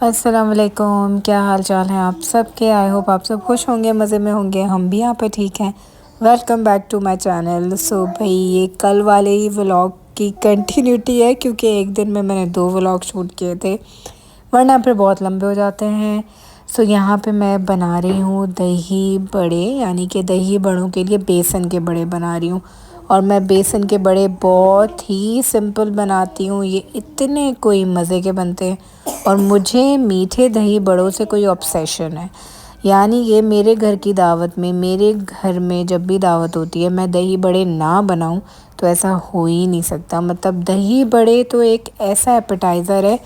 अस्सलाम वालेकुम, क्या हाल चाल है आप सबके। आई होप आप सब खुश होंगे, मज़े में होंगे। हम भी यहाँ पे ठीक हैं। Welcome back to my channel. So भाई ये कल वाले ही व्लॉग की कंटिन्यूटी है, क्योंकि एक दिन में मैंने 2 व्लॉग शूट किए थे, वरना फिर बहुत लंबे हो जाते हैं। सो यहाँ पे मैं बना रही हूँ दही बड़े, यानी कि दही बड़ों के लिए बेसन के बड़े बना रही हूँ। और मैं बेसन के बड़े बहुत ही सिंपल बनाती हूँ, ये इतने कोई मज़े के बनते हैं। और मुझे मीठे दही बड़ों से कोई ऑब्सेशन है, यानी ये मेरे घर की दावत में, मेरे घर में जब भी दावत होती है, मैं दही बड़े ना बनाऊं तो ऐसा हो ही नहीं सकता। मतलब दही बड़े तो एक ऐसा एपेटाइज़र है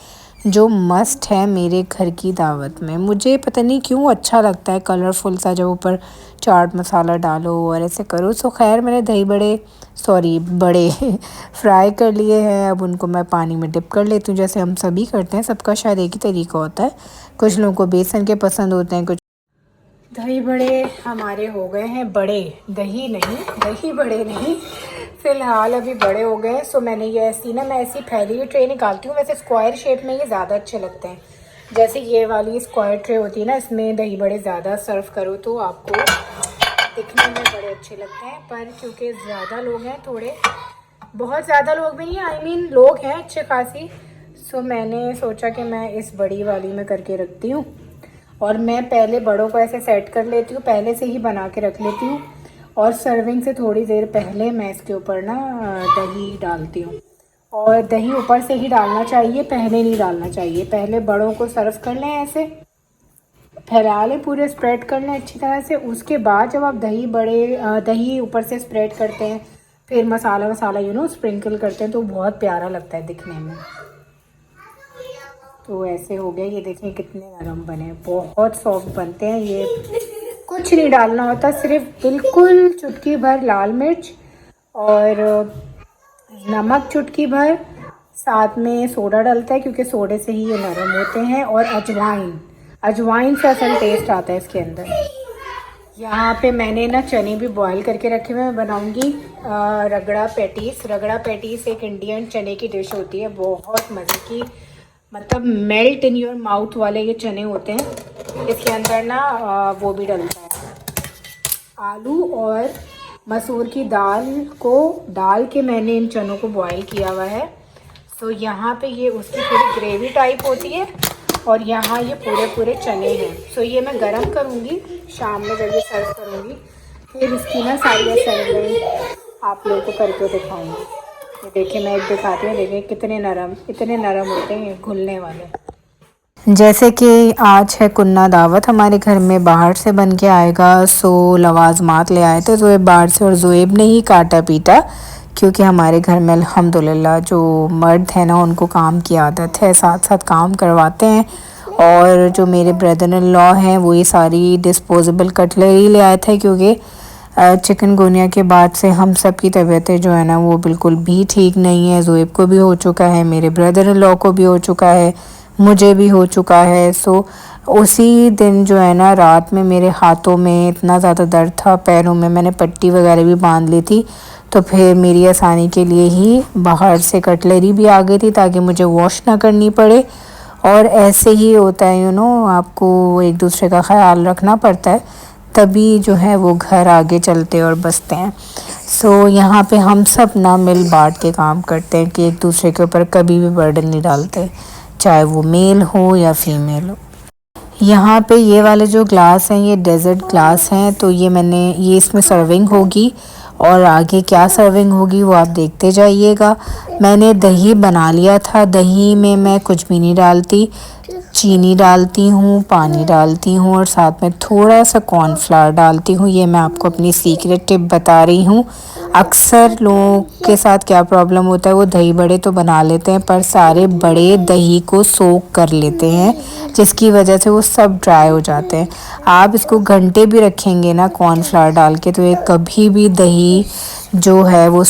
जो मस्ट है मेरे घर की दावत में। मुझे पता नहीं क्यों अच्छा लगता है कलरफुल सा, जब ऊपर चाट मसाला डालो और ऐसे करो। सो खैर मैंने दही बड़े बड़े फ्राई कर लिए हैं। अब उनको मैं पानी में डिप कर लेती हूँ, जैसे हम सभी करते हैं। सबका शायद एक ही तरीका होता है, कुछ लोगों को बेसन के पसंद होते हैं, कुछ दही बड़े हमारे हो गए हैं बड़े। दही बड़े नहीं, फ़िलहाल अभी बड़े हो गए। सो मैंने ये मैं ऐसी फैली हुई ट्रे निकालती हूँ। वैसे स्क्वायर शेप में ये ज़्यादा अच्छे लगते हैं। जैसे ये वाली स्क्वायर ट्रे होती है ना, इसमें दही बड़े ज़्यादा सर्व करो तो आपको दिखने में बड़े अच्छे लगते हैं। पर क्योंकि ज़्यादा लोग हैं, थोड़े बहुत ज़्यादा लोग भी नहीं, लोग हैं अच्छे खासी। सो मैंने सोचा कि मैं इस बड़ी वाली में करके रखती हूँ। और मैं पहले बड़ों को ऐसे सेट कर लेती हूँ, पहले से ही बना के रख लेती हूँ। और सर्विंग से थोड़ी देर पहले मैं इसके ऊपर ना दही डालती हूँ। और दही ऊपर से ही डालना चाहिए, पहले नहीं डालना चाहिए। पहले बड़ों को सर्व कर लें, ऐसे फैला लें, पूरे स्प्रेड कर लें अच्छी तरह से। उसके बाद जब आप दही ऊपर से स्प्रेड करते हैं, फिर मसाला स्प्रिंकल करते हैं, तो बहुत प्यारा लगता है दिखने में। तो ऐसे हो गया, ये देखें कितने नरम बने, बहुत सॉफ्ट बनते हैं ये। कुछ नहीं डालना होता, सिर्फ बिल्कुल चुटकी भर लाल मिर्च और नमक चुटकी भर, साथ में सोडा डलता है क्योंकि सोडे से ही ये नरम होते हैं। और अजवाइन से असल टेस्ट आता है इसके अंदर। यहाँ पे मैंने ना चने भी बॉईल करके रखे हुए। मैं बनाऊँगी रगड़ा पैटीस एक इंडियन चने की डिश होती है, बहुत मज़े की। मतलब मेल्ट इन योर माउथ वाले ये चने होते हैं। इसके अंदर ना वो भी डलता है, आलू और मसूर की दाल को डाल के मैंने इन चनों को बॉईल किया हुआ है। सो यहाँ पे ये उसकी थोड़ी ग्रेवी टाइप होती है, और यहाँ ये पूरे चने हैं। सो ये मैं गरम करूँगी शाम में जब ये सर्व करूँगी, फिर इसकी ना सारी असेंबली आप लोगों को करके दिखाऊँगी। ये देखिए, मैं एक दिखाती हूँ, देखिए इतने नरम होते हैं, घुलने वाले। जैसे कि आज है कुन्ना दावत हमारे घर में, बाहर से बन के आएगा। सो लवाजमात ले आए थे ज़ोएब बाहर से, और ज़ोएब ने ही काटा पीटा, क्योंकि हमारे घर में अल्हम्दुलिल्लाह जो मर्द है ना, उनको काम की आदत है, साथ साथ काम करवाते हैं। और जो मेरे ब्रदर इन लॉ हैं, वो ये सारी डिस्पोजेबल कटलरी ले आए थे, क्योंकि चिकनगुनिया के बाद से हम सब की तबीयतें जो है ना, वो बिल्कुल भी ठीक नहीं है। ज़ोएब को भी हो चुका है, मेरे ब्रदर इन लॉ को भी हो चुका है, मुझे भी हो चुका है। सो उसी दिन जो है ना, रात में मेरे हाथों में इतना ज़्यादा दर्द था, पैरों में मैंने पट्टी वगैरह भी बांध ली थी। तो फिर मेरी आसानी के लिए ही बाहर से कटलरी भी आ गई थी, ताकि मुझे वॉश ना करनी पड़े। और ऐसे ही होता है, आपको एक दूसरे का ख्याल रखना पड़ता है, तभी जो है वो घर आगे चलते और बसते हैं। सो यहाँ पे हम सब ना मिल बांट के काम करते हैं, कि एक दूसरे के ऊपर कभी भी बर्डन नहीं डालते, चाहे वो मेल हो या फीमेल हो। यहाँ पे ये वाले जो ग्लास हैं, ये डेजर्ट ग्लास हैं। तो ये इसमें सर्विंग होगी, और आगे क्या सर्विंग होगी वो आप देखते जाइएगा। मैंने दही बना लिया था, दही में मैं कुछ भी नहीं डालती, चीनी डालती हूँ, पानी डालती हूँ, और साथ में थोड़ा सा कॉर्नफ्लावर डालती हूँ। ये मैं आपको अपनी सीक्रेट टिप बता रही हूँ। अक्सर लोगों के साथ क्या प्रॉब्लम होता है, वो दही बड़े तो बना लेते हैं, पर सारे बड़े दही को सोक कर लेते हैं, जिसकी वजह से वो सब ड्राई हो जाते हैं। आप इसको घंटे भी रखेंगे ना कॉर्नफ्लावर डाल के, तो ये कभी भी दही जो है वो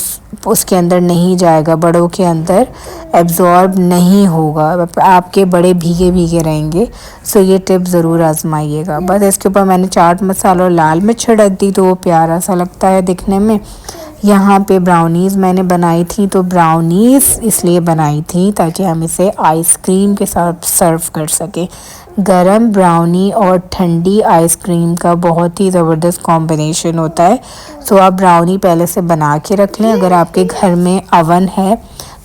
उसके अंदर नहीं जाएगा, बड़ों के अंदर एब्जॉर्ब नहीं होगा, आपके बड़े भीगे भीगे रहेंगे। सो ये टिप ज़रूर आजमाइएगा। बस इसके ऊपर मैंने चाट मसाला और लाल मिर्च छिड़क दी, तो वो प्यारा सा लगता है दिखने में। यहाँ पे ब्राउनीज़ मैंने बनाई थी, तो ब्राउनीज़ इसलिए बनाई थी ताकि हम इसे आइसक्रीम के साथ सर्व कर सकें। गरम ब्राउनी और ठंडी आइसक्रीम का बहुत ही ज़बरदस्त कॉम्बिनेशन होता है। सो आप ब्राउनी पहले से बना के रख लें। अगर आपके घर में अवन है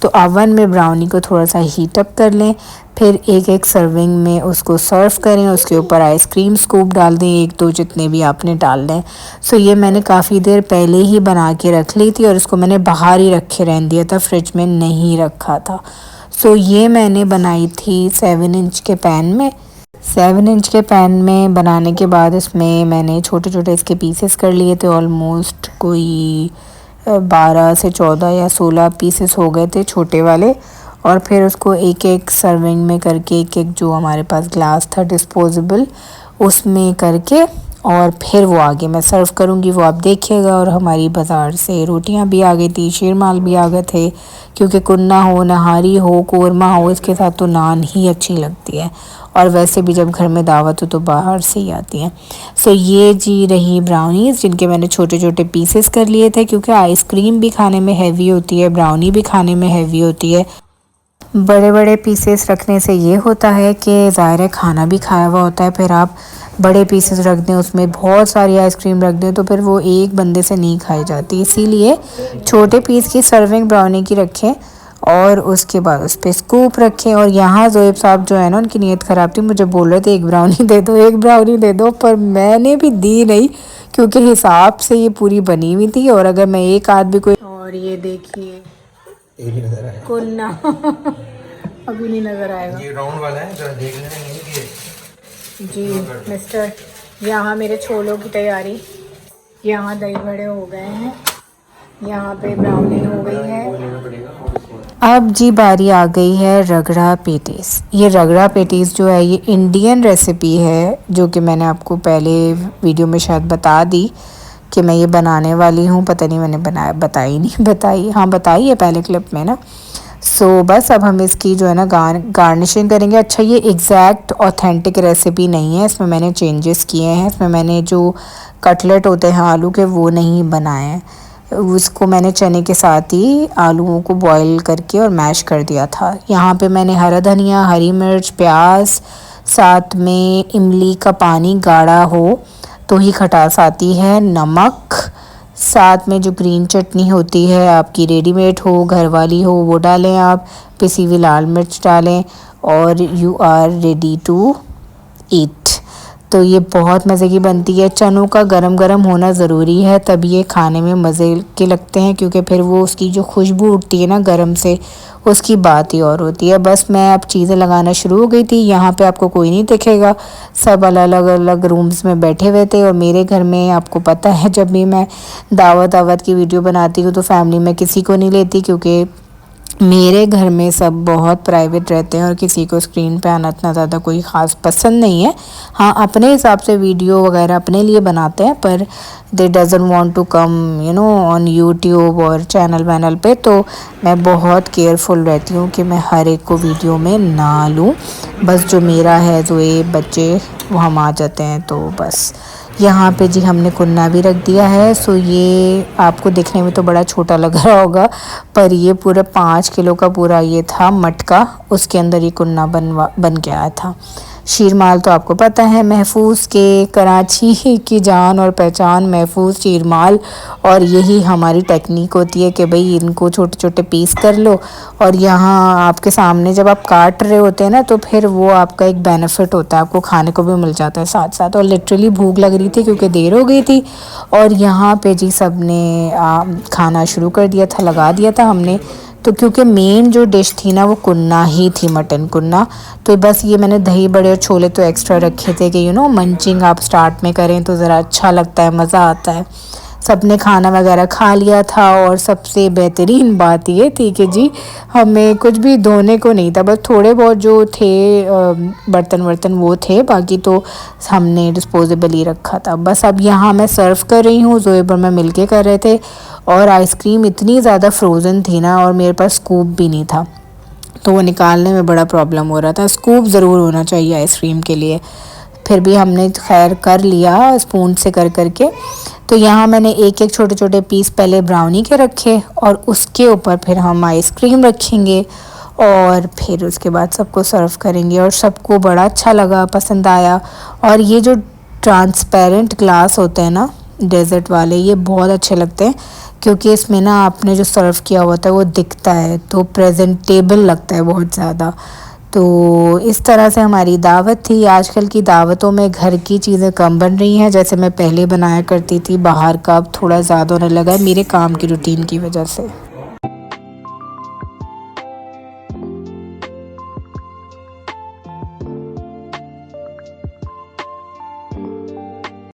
तो अवन में ब्राउनी को थोड़ा सा हीट अप कर लें, फिर एक एक सर्विंग में उसको सर्व करें। उसके ऊपर आइसक्रीम स्कूप डाल दें, एक दो जितने भी आपने डाल दें। सो ये मैंने काफ़ी देर पहले ही बना के रख ली थी और इसको मैंने बाहर ही रखे रहने दिया था, फ्रिज में नहीं रखा था। सो ये मैंने बनाई थी 7 इंच के पैन में। 7 इंच के पैन में बनाने के बाद इसमें मैंने छोटे छोटे इसके पीसेस कर लिए थे। ऑलमोस्ट कोई 12 से 14 या 16 पीसेस हो गए थे छोटे वाले। और फिर उसको एक एक सर्विंग में करके, एक एक जो हमारे पास ग्लास था डिस्पोजेबल उसमें करके, और फिर वो आगे मैं सर्व करूँगी, वो आप देखिएगा। और हमारी बाज़ार से रोटियां भी आ गई थी, शीरमाल भी आ गए थे, क्योंकि कुन्ना हो, नहारी हो, कोरमा हो, इसके साथ तो नान ही अच्छी लगती है। और वैसे भी जब घर में दावत हो तो बाहर से ही आती हैं। सो ये जी रही ब्राउनीज़, जिनके मैंने छोटे छोटे पीसेस कर लिए थे, क्योंकि आइसक्रीम भी खाने में हैवी होती है, ब्राउनी भी खाने में हैवी होती है। बड़े बड़े पीसेस रखने से ये होता है कि ज़ाहिर है खाना भी खाया हुआ होता है। फिर आप बड़े पीसेस रख दें, उसमें बहुत सारी आइसक्रीम रख दें, तो फिर वो एक बंदे से नहीं खाई जाती। इसीलिए छोटे पीस की सर्विंग ब्राउनी की रखें और उसके बाद उस पर स्कूप रखें। और यहाँ ज़ोएब साहब जो है ना, उनकी नीयत ख़राब थी, मुझे बोल रहे थे एक ब्राउनी दे दो, एक ब्राउनी दे दो, पर मैंने भी दी नहीं, क्योंकि हिसाब से ये पूरी बनी हुई थी। और अगर मैं एक आध भी कोई, और ये देखिए कुन्ना अभी नहीं नज़र आएगा। ये राउंड वाला है, जरा देख लेना ये कि जी मिस्टर, यहाँ मेरे छोलों की तैयारी, यहाँ दही बड़े हो गए हैं, यहाँ पे ब्राउनी हो गई है। अब जी बारी आ गई है रगड़ा पेटीज। ये रगड़ा पेटीज जो है ये इंडियन रेसिपी है, जो कि मैंने आपको पहले वीडियो में शायद बता दी कि मैं ये बनाने वाली हूँ। पता नहीं मैंने बनाया, बताई नहीं बताई, हाँ बताई है पहले क्लिप में ना। सो बस अब हम इसकी जो है ना गार्निशिंग करेंगे। अच्छा, ये एग्जैक्ट ऑथेंटिक रेसिपी नहीं है, इसमें मैंने चेंजेस किए हैं। इसमें मैंने जो कटलेट होते हैं आलू के वो नहीं बनाए हैं, उसको मैंने चने के साथ ही आलूओं को बॉईल करके और मैश कर दिया था। यहाँ पे मैंने हरा धनिया, हरी मिर्च, प्याज, साथ में इमली का पानी गाढ़ा हो तो ही खटास आती है, नमक, साथ में जो ग्रीन चटनी होती है आपकी रेडीमेड हो, घर वाली हो, वो डालें आप, पिसी हुई लाल मिर्च डालें, और you are ready to eat. तो ये बहुत मज़े की बनती है। चनों का गरम गरम होना ज़रूरी है, तभी ये खाने में मज़े के लगते हैं, क्योंकि फिर वो उसकी जो खुशबू उठती है ना गरम से, उसकी बात ही और होती है। बस मैं अब चीज़ें लगाना शुरू हो गई थी। यहाँ पे आपको कोई नहीं दिखेगा, सब अलग अलग रूम्स में बैठे हुए थे। और मेरे घर में आपको पता है, जब भी मैं दावत की वीडियो बनाती हूँ तो फैमिली में किसी को नहीं लेती, क्योंकि मेरे घर में सब बहुत प्राइवेट रहते हैं और किसी को स्क्रीन पे आना इतना ज़्यादा कोई ख़ास पसंद नहीं है। हाँ, अपने हिसाब से वीडियो वगैरह अपने लिए बनाते हैं, पर they doesn't want to come on YouTube और चैनल वैनल पे। तो मैं बहुत केयरफुल रहती हूँ कि मैं हर एक को वीडियो में ना लूँ। बस जो मेरा है, जो ये बच्चे वो हम आ जाते हैं, तो बस। यहाँ पे जी हमने कुन्ना भी रख दिया है। सो ये आपको देखने में तो बड़ा छोटा लग रहा होगा, पर ये पूरा 5 किलो का पूरा ये था मटका, उसके अंदर ये कुन्ना बन के आया था। शीरमाल तो आपको पता है महफूज के, कराची की जान और पहचान महफूज शीरमाल। और यही हमारी टेक्निक होती है कि भाई इनको छोटे छोटे पीस कर लो, और यहाँ आपके सामने जब आप काट रहे होते हैं ना, तो फिर वो आपका एक बेनिफिट होता है, आपको खाने को भी मिल जाता है साथ साथ। और लिटरली भूख लग रही थी क्योंकि देर हो गई थी, और यहाँ पे जी सब ने खाना शुरू कर दिया था, लगा दिया था हमने। तो क्योंकि मेन जो डिश थी ना वो कुन्ना ही थी, मटन कुन्ना। तो बस ये मैंने दही बड़े और छोले तो एक्स्ट्रा रखे थे कि मंचिंग आप स्टार्ट में करें तो ज़रा अच्छा लगता है, मज़ा आता है। सबने खाना वगैरह खा लिया था, और सबसे बेहतरीन बात ये थी कि जी हमें कुछ भी धोने को नहीं था, बस थोड़े बहुत जो थे बर्तन वो थे, बाकी तो हमने डिस्पोजेबल ही रखा था। बस अब यहाँ मैं सर्व कर रही हूँ, ज़ोएब और मैं मिलके कर रहे थे। और आइसक्रीम इतनी ज़्यादा फ्रोज़न थी ना, और मेरे पास स्कूप भी नहीं था, तो वो निकालने में बड़ा प्रॉब्लम हो रहा था। स्कूप ज़रूर होना चाहिए आइसक्रीम के लिए, फिर भी हमने खैर कर लिया स्पून से कर करके। तो यहाँ मैंने एक एक छोटे छोटे पीस पहले ब्राउनी के रखे और उसके ऊपर फिर हम आइसक्रीम रखेंगे और फिर उसके बाद सबको सर्व करेंगे। और सबको बड़ा अच्छा लगा, पसंद आया। और ये जो ट्रांसपेरेंट ग्लास होते हैं ना डेजर्ट वाले, ये बहुत अच्छे लगते हैं क्योंकि इसमें ना आपने जो सर्व किया होता है वो दिखता है, तो प्रेजेंटेबल लगता है बहुत ज़्यादा। तो इस तरह से हमारी दावत थी। आजकल की दावतों में घर की चीज़ें कम बन रही हैं, जैसे मैं पहले बनाया करती थी, बाहर का अब थोड़ा ज़्यादा होने लगा है मेरे काम की रूटीन की वजह से।